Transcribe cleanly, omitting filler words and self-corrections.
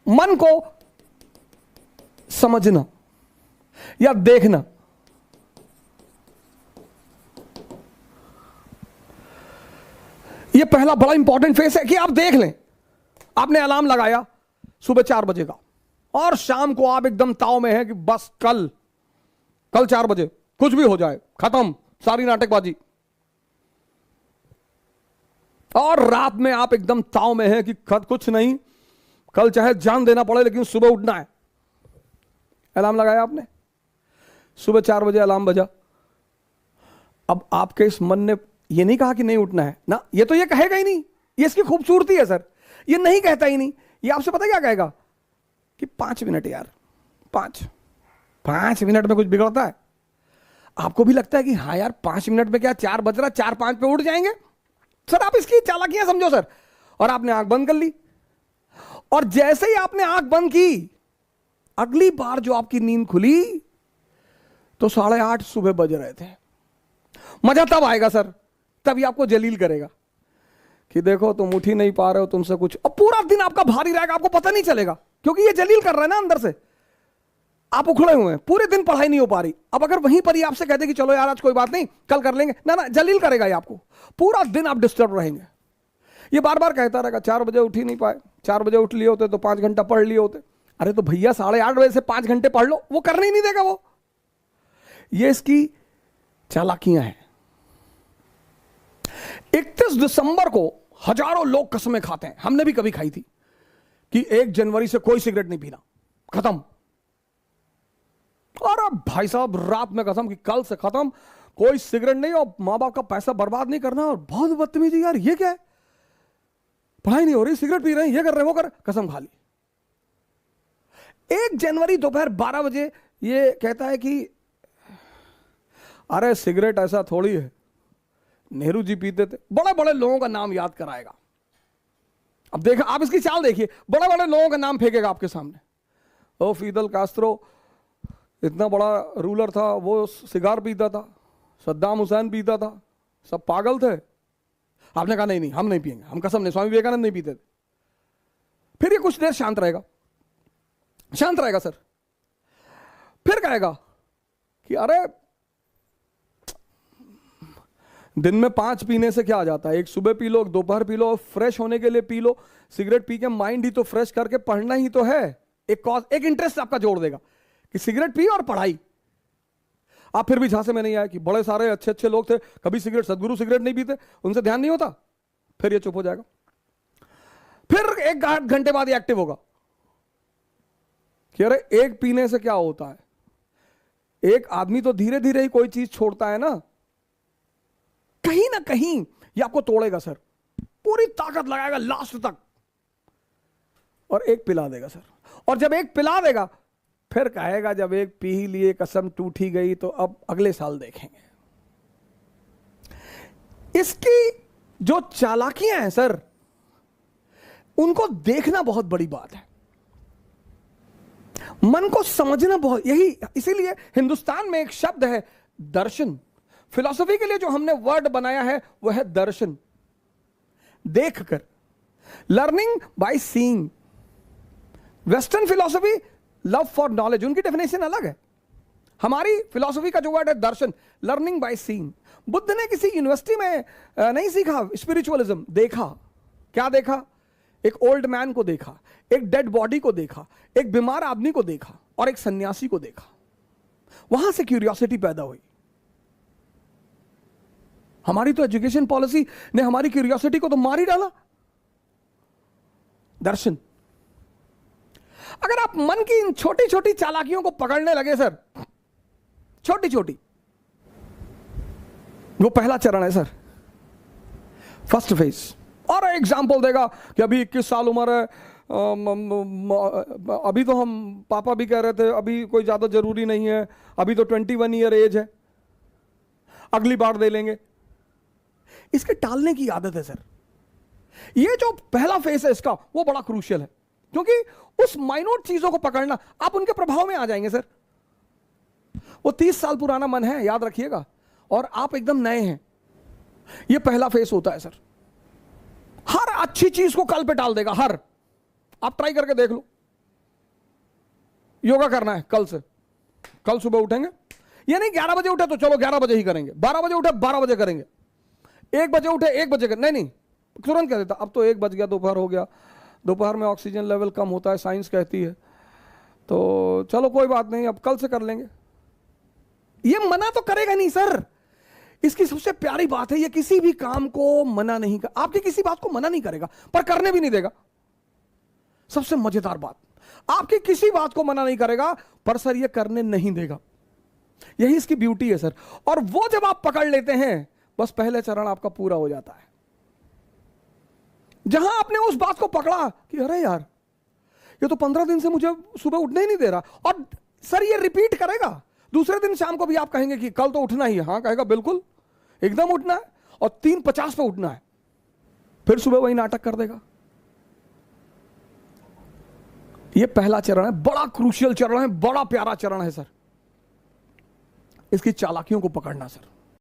मन को समझना या देखना, यह पहला बड़ा इंपॉर्टेंट फेस है कि आप देख लें। आपने अलार्म लगाया सुबह 4 बजे का और शाम को आप एकदम ताव में हैं कि बस कल 4 बजे कुछ भी हो जाए, खत्म सारी नाटकबाजी। और रात में आप एकदम ताव में हैं कि कुछ नहीं, कल चाहे जान देना पड़े लेकिन सुबह उठना है। अलार्म लगाया आपने, सुबह 4 बजे अलार्म बजा। अब आपके इस मन ने यह नहीं कहा कि नहीं उठना है ना, ये तो ये कहेगा ही नहीं, ये इसकी खूबसूरती है सर, ये नहीं कहता ही नहीं। ये आपसे पता क्या कहेगा कि 5 मिनट यार, 5 मिनट में कुछ बिगड़ता है? आपको भी लगता है कि हाँ यार 5 मिनट में क्या, 4 बज रहा, 4-5 पे उठ जाएंगे सर। आप इसकी चालाकियां समझो सर। और आपने आंख बंद कर ली, और जैसे ही आपने आंख बंद की, अगली बार जो आपकी नींद खुली तो 8:30 सुबह बज रहे थे। मजा तब आएगा सर, तभी आपको जलील करेगा कि देखो तुम उठ ही नहीं पा रहे हो, तुमसे कुछ। और पूरा दिन आपका भारी रहेगा, आपको पता नहीं चलेगा, क्योंकि ये जलील कर रहा है ना अंदर से। आप उखड़े हुए हैं, पूरे दिन पढ़ाई नहीं हो पा रही। अब अगर वहीं पर ही आपसे कहते कि चलो यार आज कोई बात नहीं, कल कर लेंगे, ना ना, जलील करेगा ये आपको। पूरा दिन आप डिस्टर्ब रहेंगे। ये बार बार कहता रहेगा 4 बजे उठ ही नहीं पाए, 4 बजे उठ लिए होते तो 5 घंटा पढ़ लिए होते। अरे तो भैया 8:30 बजे से 5 घंटे पढ़ लो, वो करने ही नहीं देगा वो। ये इसकी चालाकियां हैं। 31 दिसंबर को हजारों लोग कसमें खाते हैं, हमने भी कभी खाई थी कि 1 जनवरी से कोई सिगरेट नहीं पीना, खत्म। और अब भाई साहब रात में कसम कि कल से खत्म, कोई सिगरेट नहीं, और मां बाप का पैसा बर्बाद नहीं करना। और बहुत बदतमीजी यार, ये क्या है, पढ़ाई नहीं हो रही, सिगरेट पी रहे हैं, ये कर रहे हैं, वो कर, कसम खा ली। 1 जनवरी दोपहर 12 बजे ये कहता है कि अरे सिगरेट ऐसा थोड़ी है, नेहरू जी पीते थे। बड़े बड़े लोगों का नाम याद कराएगा। अब देखा, आप इसकी चाल देखिए, बड़े बड़े लोगों का नाम फेंकेगा आपके सामने। ओ फिदल कास्त्रो इतना बड़ा रूलर था, वो सिगार पीता था, सद्दाम हुसैन पीता था, सब पागल थे। आपने कहा नहीं नहीं हम नहीं पिएंगे, हम कसम नहीं, स्वामी विवेकानंद नहीं पीते थे। फिर ये कुछ देर शांत रहेगा, शांत रहेगा सर। फिर कहेगा कि अरे दिन में 5 पीने से क्या आ जाता है, एक सुबह पी लो, एक दोपहर पी लो, फ्रेश होने के लिए पी लो। सिगरेट पी के माइंड ही तो फ्रेश करके पढ़ना ही तो है। एक कॉज, एक इंटरेस्ट आपका जोड़ देगा कि सिगरेट पी और पढ़ाई। आप फिर भी झांसे में नहीं आए कि बड़े सारे अच्छे अच्छे लोग थे, कभी सिगरेट, सदगुरु सिगरेट नहीं पीते, उनसे ध्यान नहीं होता। फिर ये चुप हो जाएगा। फिर 1 घंटे बाद ये एक्टिव होगा कि अरे एक पीने से क्या होता है, एक आदमी तो धीरे धीरे ही कोई चीज छोड़ता है ना कहीं ये आपको तोड़ेगा सर, पूरी ताकत लगाएगा लास्ट तक, और एक पिला देगा सर। और जब एक पिला देगा फिर कहेगा जब एक पी ही लिए, कसम टूट ही गई, तो अब अगले साल देखेंगे। इसकी जो चालाकियां हैं सर, उनको देखना बहुत बड़ी बात है, मन को समझना बहुत, यही इसीलिए हिंदुस्तान में एक शब्द है दर्शन। फिलॉसफी के लिए जो हमने वर्ड बनाया है वो है दर्शन, देखकर, learning by seeing. Western philosophy love for knowledge, उनकी डेफिनेशन अलग है। हमारी फिलॉसफी का जो वर्ड है दर्शन, लर्निंग बाय सीइंग। बुद्ध ने किसी यूनिवर्सिटी में नहीं सीखा स्पिरिचुअलिज्म, देखा। क्या देखा? एक ओल्ड मैन को देखा, एक डेड बॉडी को देखा, एक बीमार आदमी को देखा, और एक सन्यासी को देखा। वहां से क्यूरियोसिटी पैदा हुई। हमारी तो एजुकेशन पॉलिसी ने हमारी क्यूरियोसिटी को तो मार ही डाला। दर्शन। अगर आप मन की इन छोटी छोटी चालाकियों को पकड़ने लगे सर, छोटी छोटी, वो पहला चरण है सर, फर्स्ट फेज। और एग्जाम्पल देगा कि अभी 21 साल उम्र है, अभी तो हम पापा भी कह रहे थे अभी कोई ज्यादा जरूरी नहीं है, अभी तो 21 ईयर एज है, अगली बार दे लेंगे। इसके टालने की आदत है सर। ये जो पहला फेस है इसका, वो बड़ा क्रूशियल है, क्योंकि उस माइनोट चीजों को पकड़ना, आप उनके प्रभाव में आ जाएंगे सर। वो 30 साल पुराना मन है, याद रखिएगा, और आप एकदम नए हैं। ये पहला फेस होता है सर। हर अच्छी चीज को कल पे टाल देगा, हर, आप ट्राई करके देख लो। योगा करना है कल से, कल सुबह उठेंगे, ये नहीं 11 बजे उठे तो चलो 11 बजे ही करेंगे, 12 बजे उठे 12 बजे करेंगे, 1 बजे उठे 1 बजे करेंगे, नहीं तुरंत कह देता अब तो 1 बज गया, दोपहर हो गया, दोपहर में ऑक्सीजन लेवल कम होता है साइंस कहती है, तो चलो कोई बात नहीं अब कल से कर लेंगे। ये मना तो करेगा नहीं सर, इसकी सबसे प्यारी बात है ये किसी भी काम को मना नहीं कर, आपकी किसी बात को मना नहीं करेगा पर करने भी नहीं देगा। सबसे मजेदार बात, आपकी किसी बात को मना नहीं करेगा पर सर ये करने नहीं देगा, यही इसकी ब्यूटी है सर। और वो जब आप पकड़ लेते हैं बस पहले चरण आपका पूरा हो जाता है। जहां आपने उस बात को पकड़ा कि अरे यार ये तो 15 दिन से मुझे सुबह उठने ही नहीं दे रहा, और सर ये रिपीट करेगा, दूसरे दिन शाम को भी आप कहेंगे कि कल तो उठना ही है, हाँ कहेगा बिल्कुल एकदम उठना है और 3:50 पे उठना है, फिर सुबह वही नाटक कर देगा। ये पहला चरण है, बड़ा क्रूशियल चरण है, बड़ा प्यारा चरण है सर, इसकी चालाकियों को पकड़ना सर।